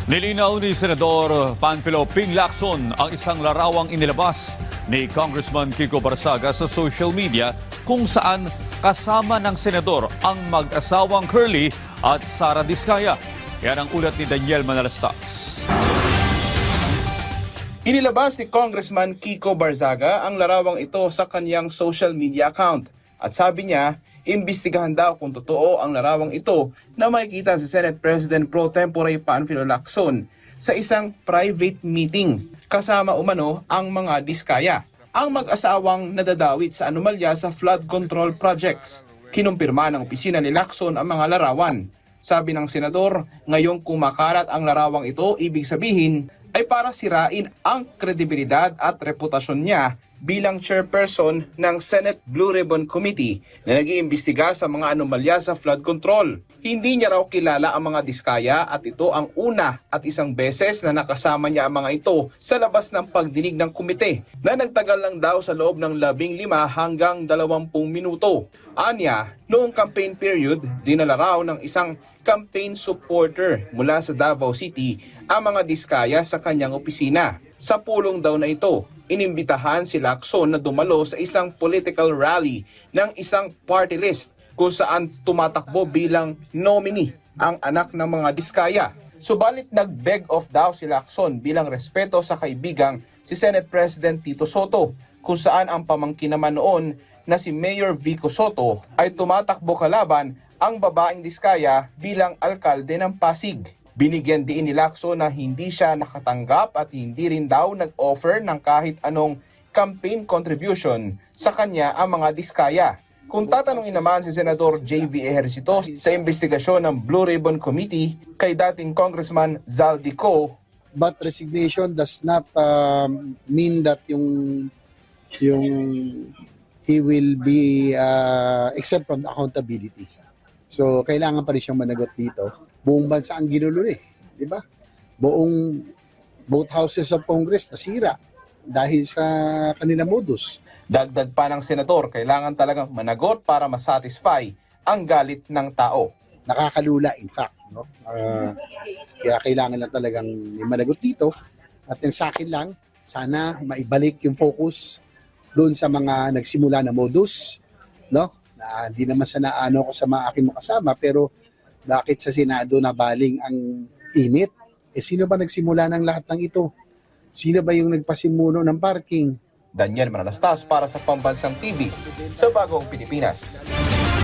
Nilinaw ni Senador Panfilo Ping Lacson ang isang larawang inilabas ni Congressman Kiko Barsaga sa social media kung saan kasama ng senador ang mag-asawang Curly at Sara Diskaya. Yan ang ulat ni Daniel Manalastas. Inilabas ni Congressman Kiko Barzaga ang larawang ito sa kanyang social media account. At sabi niya, imbestigahan daw kung totoo ang larawang ito na makikita si Senate President Pro Tempore Panfilo Lacson sa isang private meeting kasama umano ang mga Diskaya, ang mag-asawang nadadawit sa anomalya sa flood control projects. Kinumpirma ng opisina ni Lacson ang mga larawan. Sabi ng senador, ngayong kumakalat ang larawang ito, ibig sabihin ay para sirain ang kredibilidad at reputasyon niya bilang chairperson ng Senate Blue Ribbon Committee na nag-iimbestiga sa mga anomalya sa flood control. Hindi niya raw kilala ang mga Diskaya at ito ang una at isang beses na nakasama niya ang mga ito sa labas ng pagdinig ng komite na nagtagal lang daw sa loob ng 15 hanggang 20 minuto. Anya, noong campaign period, dinala raw ng isang campaign supporter mula sa Davao City ang mga Diskaya sa kanyang opisina. Sa pulong daw na ito, inimbitahan si Lacson na dumalo sa isang political rally ng isang party list kung saan tumatakbo bilang nominee ang anak ng mga Diskaya. Subalit nag-beg off daw si Lacson bilang respeto sa kaibigang si Senate President Tito Soto, kung saan ang pamangkin naman noon na si Mayor Vico Soto ay tumatakbo kalaban ang babaeng Diskaya bilang alkalde ng Pasig. Binigyan din ni Lacson na hindi siya nakatanggap at hindi rin daw nag-offer ng kahit anong campaign contribution sa kanya ang mga Diskaya. Kung tatanungin naman si Senador J.V. Ejercito sa investigasyon ng Blue Ribbon Committee kay dating Congressman Zaldico, but resignation does not mean that yung he will be exempt from accountability. So kailangan pa rin siyang managot dito. Buong bansa ang ginulo di ba? Both houses of Congress nasira dahil sa kanila modus. dagdag pa ng senador, kailangan talagang managot para masatisfy ang galit ng tao. Nakakalula in fact, no? Kaya kailangan lang talagang managot dito. At yung sa akin lang, sana maibalik yung focus doon sa mga nagsimula na modus, no? Na hindi naman sa naano ko sa mga aking makasama, pero bakit sa Senado nabaling ang init? Sino ba nagsimula ng lahat ng ito? Sino ba yung nagpasimuno ng parking? Daniel Manalastas para sa Pambansang TV sa Bagong Pilipinas.